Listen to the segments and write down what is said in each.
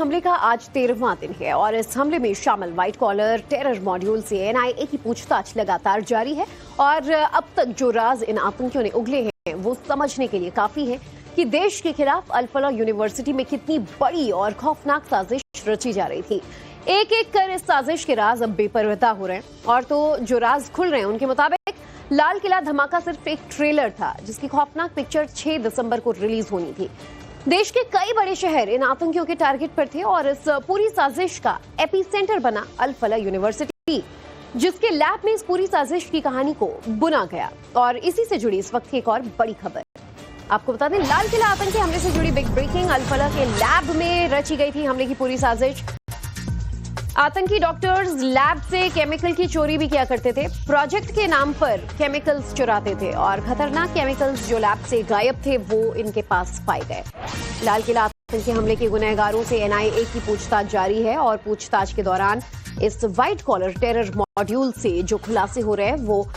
हमले का आज 13वां दिन है और इस हमले में शामिल व्हाइट कॉलर टेरर मॉड्यूल से एनआईए की पूछताछ लगातार जारी है और अब तक जो राज इन आतंकियों ने उगले हैं वो समझने के लिए काफी है कि देश के खिलाफ अल-फलाह यूनिवर्सिटी में कितनी बड़ी और खौफनाक साजिश रची जा रही थी। एक एक कर इस साजिश के राज अब बेपरवाह हो रहे हैं और तो जो राज खुल रहे हैं उनके मुताबिक लाल किला धमाका सिर्फ एक ट्रेलर था जिसकी खौफनाक पिक्चर 6 दिसंबर को रिलीज होनी थी। देश के कई बड़े शहर इन आतंकियों के टारगेट पर थे और इस पूरी साजिश का एपिसेंटर बना अल-फलाह यूनिवर्सिटी, जिसके लैब में इस पूरी साजिश की कहानी को बुना गया। और इसी से जुड़ी इस वक्त की एक और बड़ी खबर आपको बता दें, लाल किला आतंकी हमले से जुड़ी बिग ब्रेकिंग। अल-फलाह के लैब में रची गई थी हमले की पूरी साजिश। आतंकी डॉक्टर्स लैब से केमिकल की चोरी भी किया करते थे, प्रोजेक्ट के नाम पर केमिकल्स चुराते थे और खतरनाक केमिकल्स जो लैब से गायब थे वो इनके पास पाए गए। लाल किला आतंकी हमले के गुनहगारों से एनआईए की पूछताछ जारी है और पूछताछ के दौरान इस व्हाइट कॉलर टेरर मॉड्यूल से जो खुलासे हो रहे हैं वो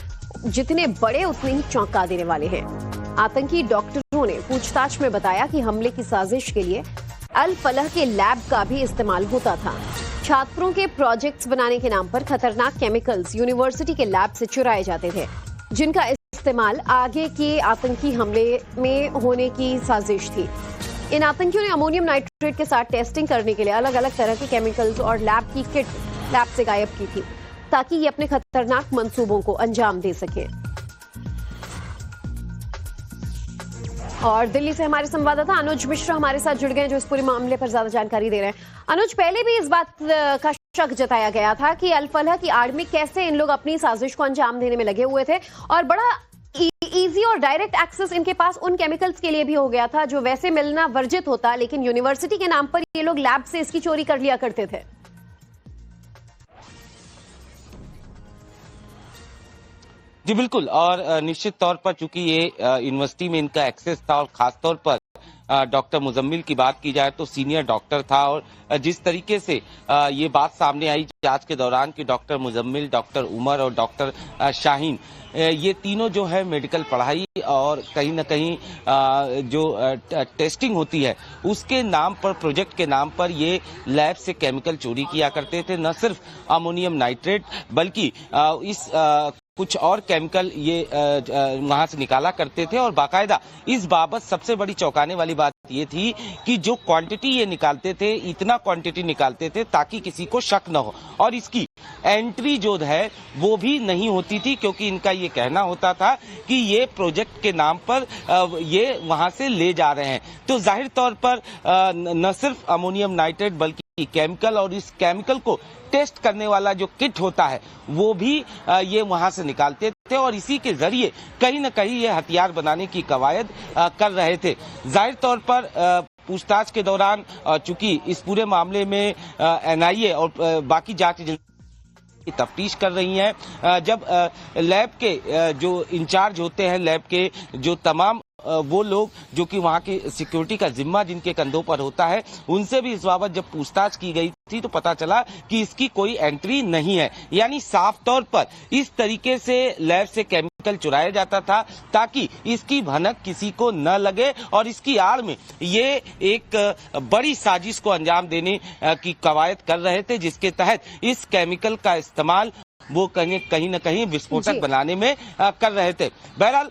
जितने बड़े उतने ही चौंका देने वाले हैं। आतंकी डॉक्टरों ने पूछताछ में बताया कि हमले की साजिश के लिए अल-फलाह के लैब का भी इस्तेमाल होता था। छात्रों के प्रोजेक्ट्स बनाने के नाम पर खतरनाक केमिकल्स यूनिवर्सिटी के लैब से चुराए जाते थे, जिनका इस्तेमाल आगे के आतंकी हमले में होने की साजिश थी। इन आतंकियों ने अमोनियम नाइट्रेट के साथ टेस्टिंग करने के लिए अलग अलग तरह के केमिकल्स और लैब की किट लैब से गायब की थी ताकि ये अपने खतरनाक मंसूबों को अंजाम दे सके। और दिल्ली से हमारे संवाददाता अनुज मिश्रा हमारे साथ जुड़ गए जो इस पूरे मामले पर ज्यादा जानकारी दे रहे हैं। अनुज, पहले भी इस बात का शक जताया गया था कि अल-फलाह की आड़ में कैसे इन लोग अपनी साजिश को अंजाम देने में लगे हुए थे और बड़ा इजी और डायरेक्ट एक्सेस इनके पास उन केमिकल्स के लिए भी हो गया था जो वैसे मिलना वर्जित होता, लेकिन यूनिवर्सिटी के नाम पर ये लोग लैब से इसकी चोरी कर लिया करते थे। जी बिल्कुल, और निश्चित तौर पर चूंकि ये यूनिवर्सिटी में इनका एक्सेस था और खासतौर पर डॉक्टर मुजम्मिल की बात की जाए तो सीनियर डॉक्टर था और जिस तरीके से ये बात सामने आई जांच के दौरान कि डॉक्टर मुजम्मिल, डॉक्टर उमर और डॉक्टर शाहीन ये तीनों जो है मेडिकल पढ़ाई और कहीं ना कहीं जो टेस्टिंग होती है उसके नाम पर, प्रोजेक्ट के नाम पर ये लैब से केमिकल चोरी किया करते थे। न सिर्फ अमोनियम नाइट्रेट बल्कि इस कुछ और केमिकल ये वहां से निकाला करते थे और बाकायदा इस बाबत सबसे बड़ी चौंकाने वाली बात ये थी कि जो क्वांटिटी ये निकालते थे, इतना क्वांटिटी निकालते थे ताकि किसी को शक न हो और इसकी एंट्री जो है वो भी नहीं होती थी, क्योंकि इनका ये कहना होता था कि ये प्रोजेक्ट के नाम पर ये वहां से ले जा रहे हैं। तो जाहिर तौर पर न सिर्फ अमोनियम नाइट्रेट बल्कि केमिकल और इस केमिकल को टेस्ट करने वाला जो किट होता है वो भी ये वहां से निकालते थे और इसी के जरिए कहीं न कहीं ये हथियार बनाने की कवायद कर रहे थे। जाहिर तौर पर पूछताछ के दौरान चूंकि इस पूरे मामले में एनआईए और बाकी जांच की तफ्तीश कर रही हैं, जब लैब के जो इंचार्ज होते हैं, लैब के जो तमाम वो लोग जो कि वहां की सिक्योरिटी का जिम्मा जिनके कंधों पर होता है, उनसे भी इस बाबत जब पूछताछ की गई थी तो पता चला कि इसकी कोई एंट्री नहीं है। यानी साफ तौर पर इस तरीके से लैब से केमिकल चुराया जाता था ताकि इसकी भनक किसी को न लगे और इसकी आड़ में ये एक बड़ी साजिश को अंजाम देने की कवायद कर रहे थे, जिसके तहत इस केमिकल का इस्तेमाल वो कहीं न कहीं विस्फोटक बनाने में कर रहे थे। बहरहाल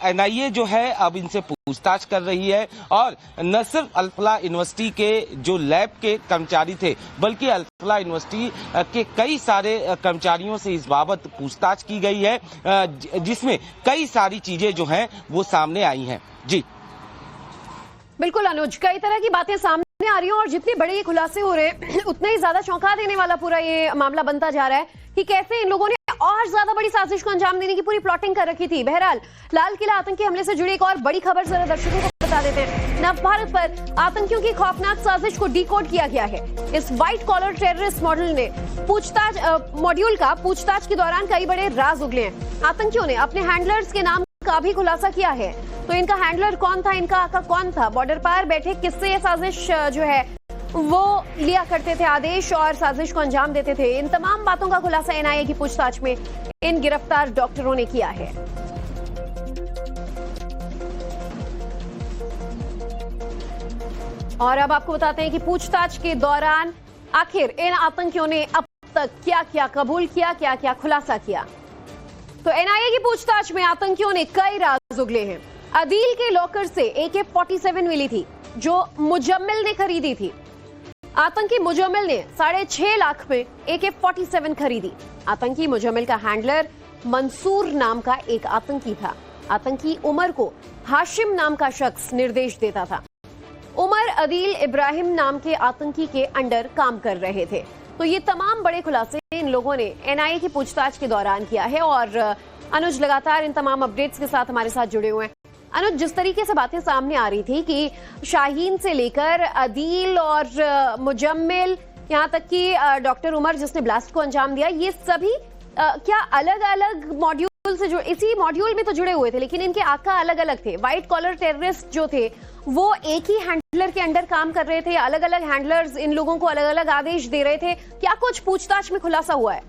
एनआईए जो है अब इनसे पूछताछ कर रही है और न सिर्फ अल-फलाह यूनिवर्सिटी के जो लैब के कर्मचारी थे बल्कि अल-फलाह यूनिवर्सिटी के कई सारे कर्मचारियों से इस बाबत पूछताछ की गई है, जिसमें कई सारी चीजें जो हैं वो सामने आई हैं। जी बिल्कुल अनुज, कई तरह की बातें सामने आ रही हैं और जितने बड़े ये खुलासे हो रहे हैं उतने ही ज्यादा चौंका देने वाला पूरा ये मामला बनता जा रहा है कि कैसे इन लोगों ने और ज्यादा बड़ी साजिश को अंजाम देने की पूरी प्लॉटिंग कर रखी थी। बहरहाल लाल किला आतंकी हमले से जुड़ी एक और बड़ी खबर जरा दर्शकों को बता देते हैं। नव भारत पर आतंकियों की खौफनाक साजिश को डिकोड किया गया है। इस व्हाइट कॉलर टेररिस्ट मॉड्यूल का पूछताछ के दौरान कई बड़े राज उगले हैं। आतंकियों ने अपने हैंडलर्स के नाम का भी खुलासा किया है। तो इनका हैंडलर कौन था, इनका आका कौन था, बॉर्डर पार बैठे किससे ये साजिश जो है वो लिया करते थे आदेश और साजिश को अंजाम देते थे, इन तमाम बातों का खुलासा एनआईए की पूछताछ में इन गिरफ्तार डॉक्टरों ने किया है। और अब आपको बताते हैं कि पूछताछ के दौरान आखिर इन आतंकियों ने अब तक क्या क्या कबूल किया, क्या क्या खुलासा किया। तो एनआईए की पूछताछ में आतंकियों ने कई राज उगले हैं। अदील के लॉकर से AK-47 मिली थी जो मुजम्मिल ने खरीदी थी। आतंकी मुजम्मिल ने 6.5 लाख में AK-47 खरीदी। आतंकी मुजम्मिल का हैंडलर मंसूर नाम का एक आतंकी था। आतंकी उमर को हाशिम नाम का शख्स निर्देश देता था। उमर अदील इब्राहिम नाम के आतंकी के अंडर काम कर रहे थे। तो ये तमाम बड़े खुलासे इन लोगों ने एनआईए की पूछताछ के दौरान किया है और अनुज लगातार इन तमाम अपडेट्स के साथ हमारे साथ जुड़े हुए हैं। अनुज, जिस तरीके से बातें सामने आ रही थी कि शाहीन से लेकर अदील और मुजम्मिल, यहाँ तक कि डॉक्टर उमर जिसने ब्लास्ट को अंजाम दिया, ये सभी क्या अलग अलग मॉड्यूल से इसी मॉड्यूल में तो जुड़े हुए थे, लेकिन इनके आका अलग अलग थे। व्हाइट कॉलर टेररिस्ट जो थे वो एक ही हैंडलर के अंडर काम कर रहे थे, अलग अलग हैंडलर्स इन लोगों को अलग अलग आदेश दे रहे थे। क्या कुछ पूछताछ में खुलासा हुआ है?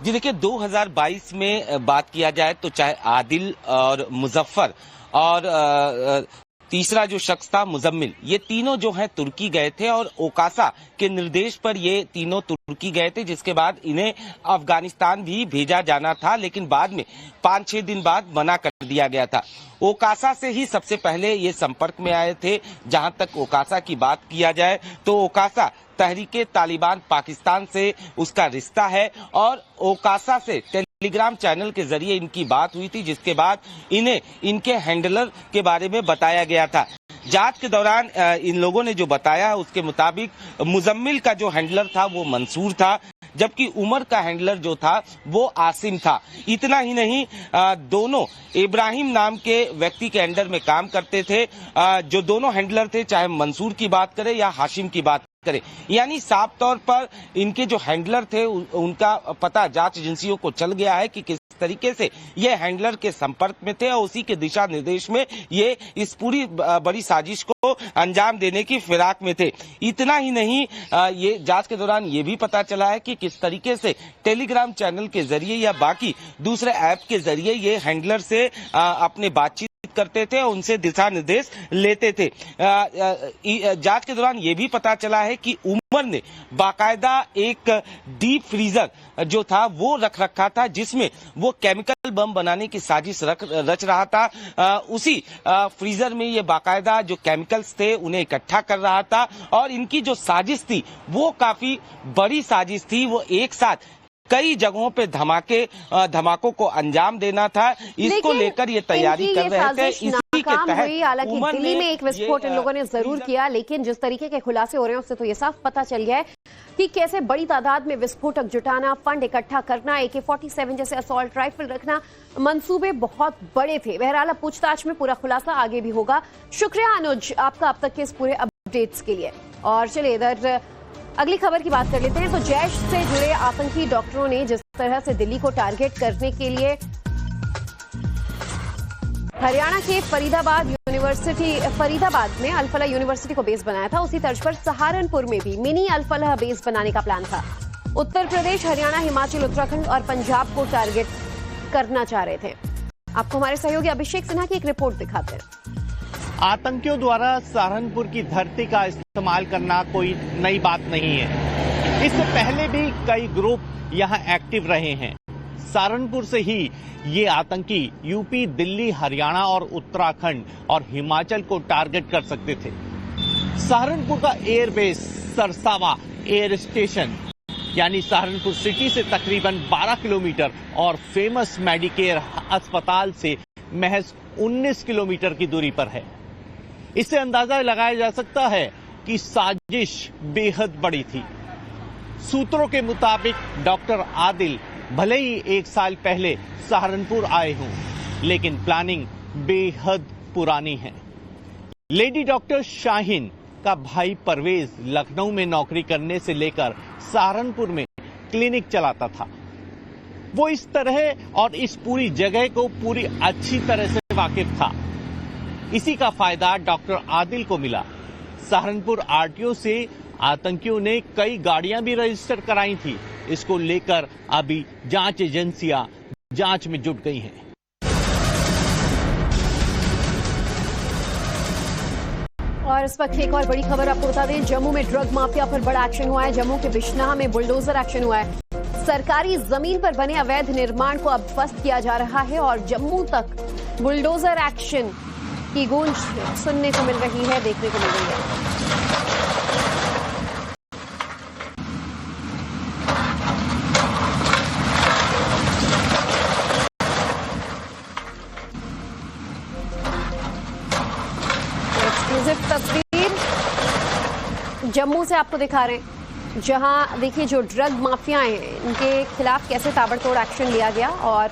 जी देखिए, 2022 में बात किया जाए तो चाहे आदिल और मुजफ्फर और तीसरा जो शख्स था मुजम्मिल, ये तीनों जो हैं तुर्की गए थे और ओकासा के निर्देश पर ये तीनों तुर्की गए थे, जिसके बाद इन्हें अफगानिस्तान भी भेजा जाना था, लेकिन बाद में 5-6 दिन बाद मना कर दिया गया था। ओकासा से ही सबसे पहले ये संपर्क में आए थे। जहां तक ओकासा की बात किया जाए तो ओकासा तहरीके तालिबान पाकिस्तान से उसका रिश्ता है और ओकासा से टेलीग्राम चैनल के जरिए इनकी बात हुई थी, जिसके बाद इन्हें इनके हैंडलर के बारे में बताया गया था। जांच के दौरान इन लोगों ने जो बताया उसके मुताबिक मुजम्मिल का जो हैंडलर था वो मंसूर था, जबकि उमर का हैंडलर जो था वो आसिम था। इतना ही नहीं, दोनों इब्राहिम नाम के व्यक्ति के अंडर में काम करते थे। जो दोनों हैंडलर थे, चाहे मंसूर की बात करें या हाशिम की बात करें, यानी साफ तौर पर इनके जो हैंडलर थे उनका पता जांच एजेंसियों को चल गया है कि किस तरीके से ये हैंडलर के संपर्क में थे और उसी के दिशा निर्देश में ये इस पूरी बड़ी साजिश को अंजाम देने की फिराक में थे। इतना ही नहीं, ये जांच के दौरान ये भी पता चला है कि किस तरीके से टेलीग्राम चैनल के जरिए या बाकी दूसरे ऐप के जरिए ये हैंडलर से अपने बातचीत करते थे और उनसे दिशा निर्देश लेते थे। जांच के दौरान ये भी पता चला है कि उमर ने बाकायदा एक डीप फ्रीजर जो था वो रख रखा था, जिसमें वो केमिकल बम बनाने की साजिश रच रहा था। उसी फ्रीजर में ये बाकायदा जो केमिकल्स थे उन्हें इकट्ठा कर रहा था और इनकी जो साजिश थी वो काफी बड़ी साजिश थी। वो एक साथ कई जगहों पे धमाकों को अंजाम देना था। इसको लेकर ये तैयारी कर रहे थे। इसी के तहत हालांकि दिल्ली में एक विस्फोट इन लोगों ने जरूर किया, लेकिन जिस तरीके के खुलासे हो रहे हैं उससे तो ये साफ पता चल गया है कि कैसे बड़ी तादाद में विस्फोटक जुटाना, फंड इकट्ठा करना, AK-47 जैसे असॉल्ट राइफल रखना, मंसूबे बहुत बड़े थे। बहरहाल पूछताछ में पूरा खुलासा आगे भी होगा। शुक्रिया अनुज आपका अब तक के इस पूरे अपडेट्स के लिए। और चलिए इधर अगली खबर की बात कर लेते हैं। तो जैश से जुड़े आतंकी डॉक्टरों ने जिस तरह से दिल्ली को टारगेट करने के लिए हरियाणा के फरीदाबाद में अल-फलाह यूनिवर्सिटी को बेस बनाया था, उसी तर्ज पर सहारनपुर में भी मिनी अल-फलाह बेस बनाने का प्लान था। उत्तर प्रदेश, हरियाणा, हिमाचल, उत्तराखंड और पंजाब को टारगेट करना चाह रहे थे। आपको हमारे सहयोगी अभिषेक सिन्हा की एक रिपोर्ट दिखाते हैं। आतंकियों द्वारा सहारनपुर की धरती का इस्तेमाल करना कोई नई बात नहीं है। इससे पहले भी कई ग्रुप यहां एक्टिव रहे हैं। सहारनपुर से ही ये आतंकी यूपी, दिल्ली, हरियाणा और उत्तराखंड और हिमाचल को टारगेट कर सकते थे। सहारनपुर का एयरबेस सरसावा एयर स्टेशन यानी सहारनपुर सिटी से तकरीबन 12 किलोमीटर और फेमस मेडिकेयर अस्पताल से महज 19 किलोमीटर की दूरी पर है। इससे अंदाजा लगाया जा सकता है कि साजिश बेहद बड़ी थी। सूत्रों के मुताबिक डॉक्टर आदिल भले ही 1 साल पहले सहारनपुर आए हों, लेकिन प्लानिंग बेहद पुरानी है। लेडी डॉक्टर शाहीन का भाई परवेज लखनऊ में नौकरी करने से लेकर सहारनपुर में क्लिनिक चलाता था। वो इस तरह और इस पूरी जगह को पूरी अच्छी तरह से वाकिफ था। इसी का फायदा डॉक्टर आदिल को मिला। सहारनपुर आरटीओ से आतंकियों ने कई गाड़ियां भी रजिस्टर कराई थी। इसको लेकर अभी जांच एजेंसियां जांच में जुट गई हैं। और इस वक्त एक और बड़ी खबर आपको बता दें, जम्मू में ड्रग माफिया पर बड़ा एक्शन हुआ है। जम्मू के बिश्नाह में बुलडोजर एक्शन हुआ है। सरकारी जमीन पर बने अवैध निर्माण को अब ध्वस्त किया जा रहा है और जम्मू तक बुलडोजर एक्शन की गूंज सुनने को मिल रही है, देखने को मिल रही है। एक्सक्लूसिव तस्वीर जम्मू से आपको दिखा रहे हैं, जहां देखिए जो ड्रग माफिया हैं इनके खिलाफ कैसे ताबड़तोड़ एक्शन लिया गया और